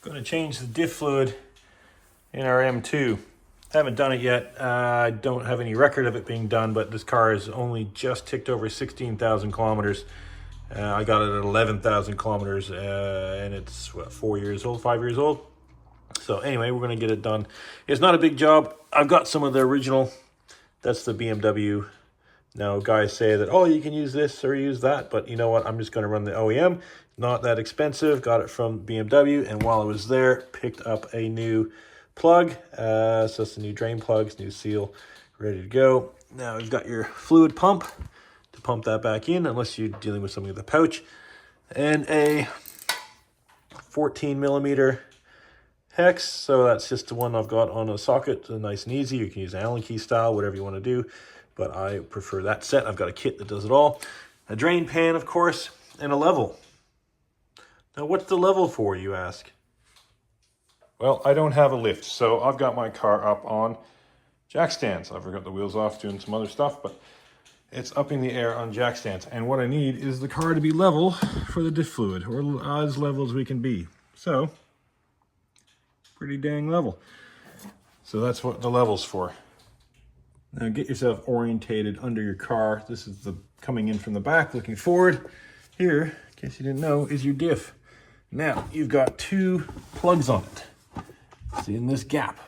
Going to change the diff fluid in our M2. Haven't done it yet. I don't have any record of it being done, but this car has only just ticked over 16,000 kilometers. I got it at 11,000 kilometers, and it's, what, 4 years old, 5 years old? So anyway, we're going to get it done. It's not a big job. I've got some of the original. That's the BMW. Now, guys say that, oh, you can use this or use that, but you know what? I'm just going to run the OEM. Not that expensive. Got it from BMW, and while I was there, picked up a new plug. So it's the new drain plugs, new seal, ready to go. Now, we've got your fluid pump to pump that back in, unless you're dealing with something with a pouch, and a 14 millimeter hex. So that's just the one I've got on a socket. Nice and easy. You can use Allen key style, whatever you want to do, but I prefer that set. I've got a kit that does it all. A drain pan, of course, and a level. Now, what's the level for, you ask? Well, I don't have a lift, so I've got my car up on jack stands. I've got the wheels off doing some other stuff, but it's up in the air on jack stands. And what I need is the car to be level for the diff fluid, or as level as we can be. So, pretty dang level. So that's what the level's for. Now get yourself orientated under your car. This is the coming in from the back, looking forward. Here, in case you didn't know, is your diff. Now, you've got two plugs on it. See, in this gap.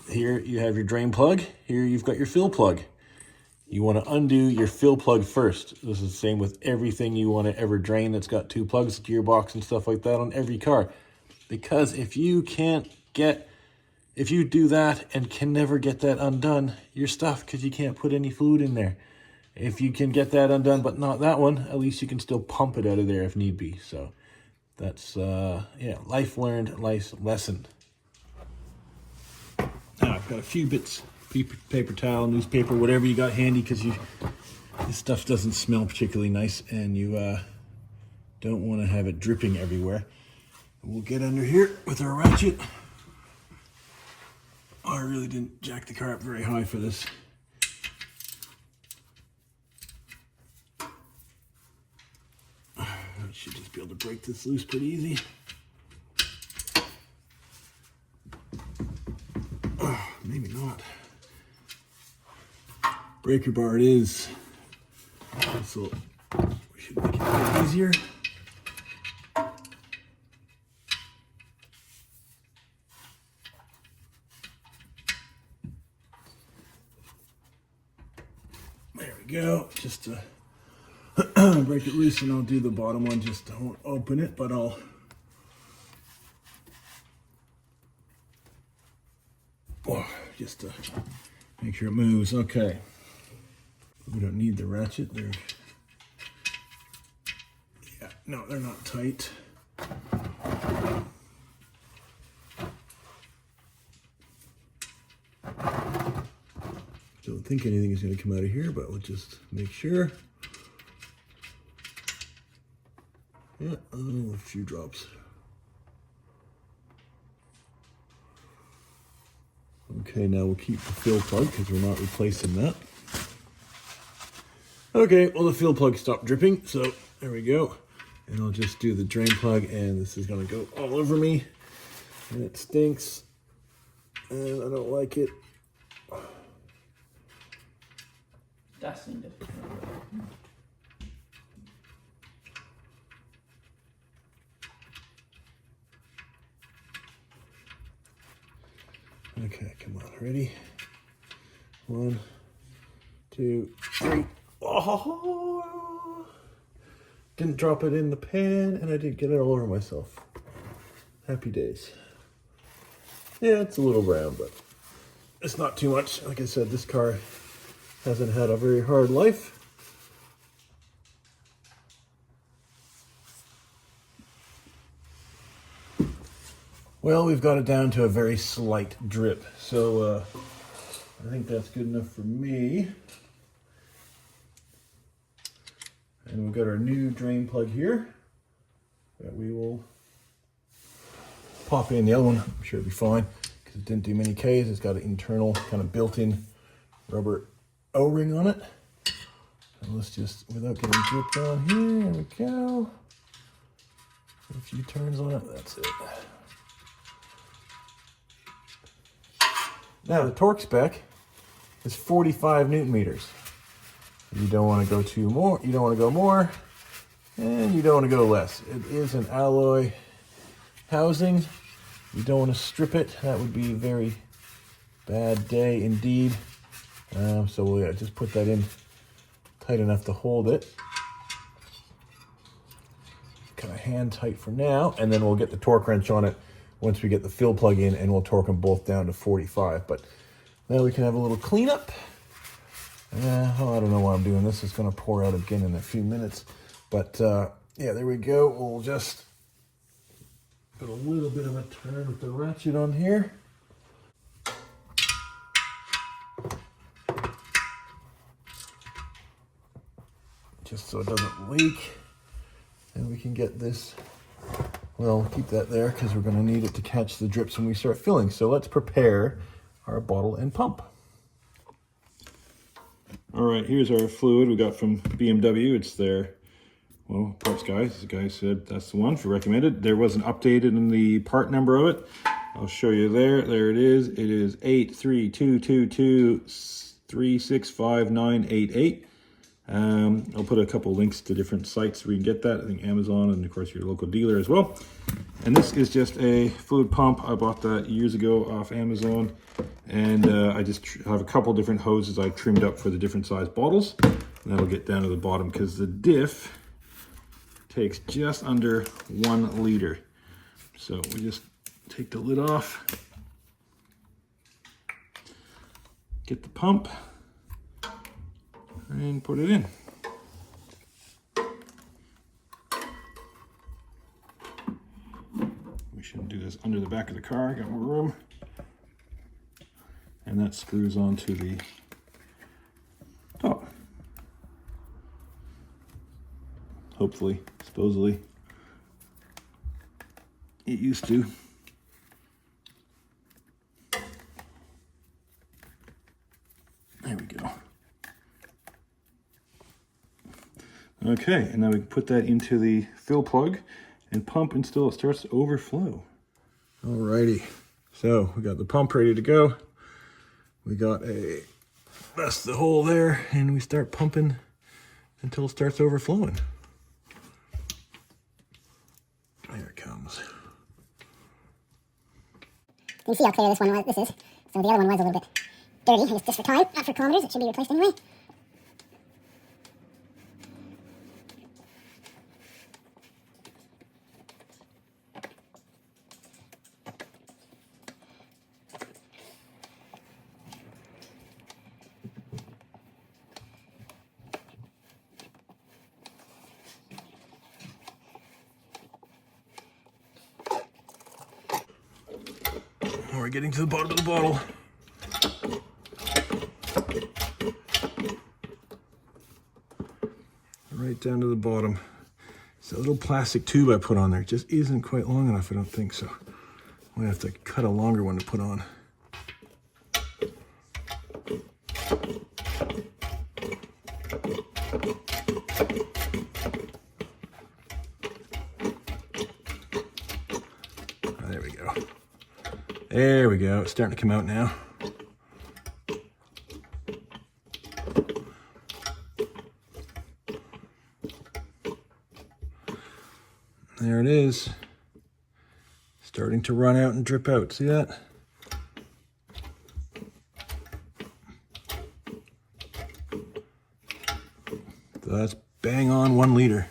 Here you have your drain plug. Here you've got your fill plug. You want to undo your fill plug first. This is the same with everything you want to ever drain that's got two plugs, gearbox and stuff like that on every car. Because if you do that and can never get that undone, you're stuffed because you can't put any fluid in there. If you can get that undone, but not that one, at least you can still pump it out of there if need be. So that's, yeah, life learned, life lesson. Now I've got a few bits, paper towel, newspaper, whatever you got handy, because this stuff doesn't smell particularly nice, and you don't want to have it dripping everywhere. We'll get under here with our ratchet. Oh, I really didn't jack the car up very high for this. I should just be able to break this loose pretty easy. Oh, maybe not. Breaker bar it is. So we should make it a bit easier. There we go. Just to break it loose, and I'll do the bottom one. Just don't open it, but I'll just to make sure it moves. Okay. We don't need the ratchet. Yeah, no, they're not tight. Don't think anything is going to come out of here, but we'll just make sure. Yeah, a few drops. Okay, now we'll keep the fill plug because we're not replacing that. Okay, well the fill plug stopped dripping, so there we go. And I'll just do the drain plug, and this is going to go all over me. And it stinks, and I don't like it. Dusting it. Okay, come on, ready? 1, 2, 3. Oh! Didn't drop it in the pan, and I didn't get it all over myself. Happy days. Yeah, it's a little brown, but it's not too much. Like I said, this car hasn't had a very hard life. Well, we've got it down to a very slight drip, so I think that's good enough for me. And we've got our new drain plug here that we will pop in. The other one, I'm sure it'll be fine because it didn't do many Ks. It's got an internal kind of built-in rubber O-ring on it. And let's just, without getting dripped on here we go. A few turns on it, that's it. Now the torque spec is 45 Newton meters. You don't want to go too more, you don't want to go more, and you don't want to go less. It is an alloy housing. You don't want to strip it. That would be a very bad day indeed. So we'll just put that in tight enough to hold it. Kind of hand tight for now, and then we'll get the torque wrench on it once we get the fill plug in, and we'll torque them both down to 45. But now we can have a little cleanup. Oh, I don't know why I'm doing this. It's going to pour out again in a few minutes. But yeah, there we go. We'll just put a little bit of a turn with the ratchet on here. Just so it doesn't leak. And we can get this, well, keep that there because we're going to need it to catch the drips when we start filling. So let's prepare our bottle and pump. All right, here's our fluid we got from BMW. It's their, well, parts guy. The guy said that's the one, she recommended. There was an updated in the part number of it. I'll show you there. There it is. It is 83222365988. I'll put a couple links to different sites where you can get that. I think Amazon and of course your local dealer as well. And this is just a fluid pump. I bought that years ago off Amazon, and I just have a couple different hoses I trimmed up for the different size bottles. And that'll get down to the bottom because the Diff takes just under 1 liter. So we just take the lid off, get the pump, and put it in. We should do this under the back of the car, got more room. And that screws onto the top. Hopefully, supposedly. It used to. There we go. Okay, and now we can put that into the fill plug and pump until it starts to overflow. Alrighty, so we got the pump ready to go. We got that's the hole there, and we start pumping until it starts overflowing. There it comes. You can see how clear this is. So the other one was a little bit dirty. I guess just for time, not for kilometers. It should be replaced anyway. We're getting to the bottom of the bottle. Right down to the bottom. It's a little plastic tube I put on there. It just isn't quite long enough, I don't think so. I'm gonna have to cut a longer one to put on. There we go. There we go. It's starting to come out now. There it is. Starting to run out and drip out. See that? So that's bang on 1 liter.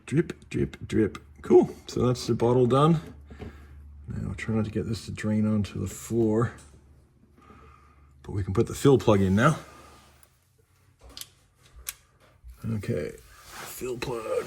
Drip, drip, drip. Cool. So that's the bottle done. Now try not to get this to drain onto the floor. But we can put the fill plug in now. Okay, fill plug.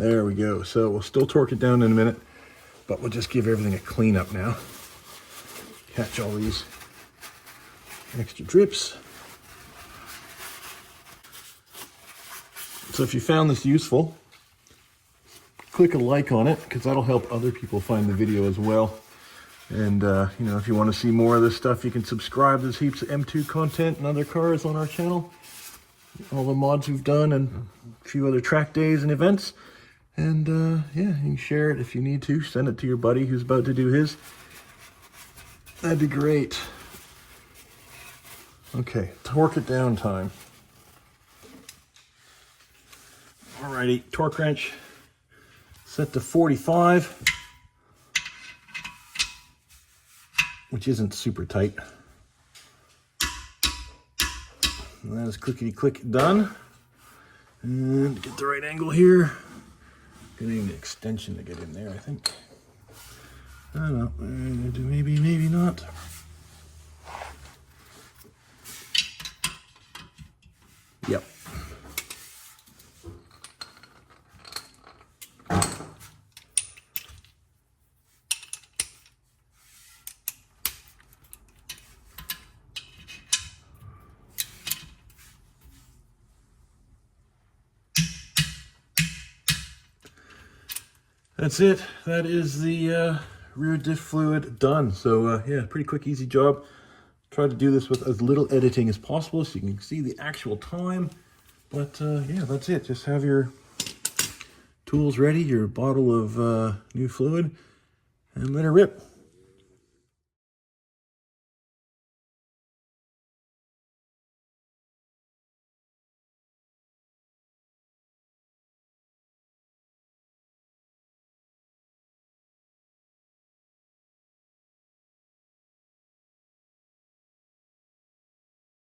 There we go. So we'll still torque it down in a minute, but we'll just give everything a clean up now. Catch all these extra drips. So if you found this useful, click a like on it, because that'll help other people find the video as well. And you know, if you want to see more of this stuff, you can subscribe. There's heaps of M2 content and other cars on our channel. All the mods we've done and a few other track days and events. And yeah, you can share it if you need to. Send it to your buddy who's about to do his. That'd be great. Okay, torque it down time. Alrighty, torque wrench set to 45, which isn't super tight. And that is clickety-click done. And get the right angle here. Gonna need an extension to get in there, I think. I don't know, maybe, maybe not. Yep. That's it. That is the rear diff fluid done. So yeah, pretty quick, easy job. Try to do this with as little editing as possible so you can see the actual time. But yeah, that's it. Just have your tools ready, your bottle of new fluid, and let her rip.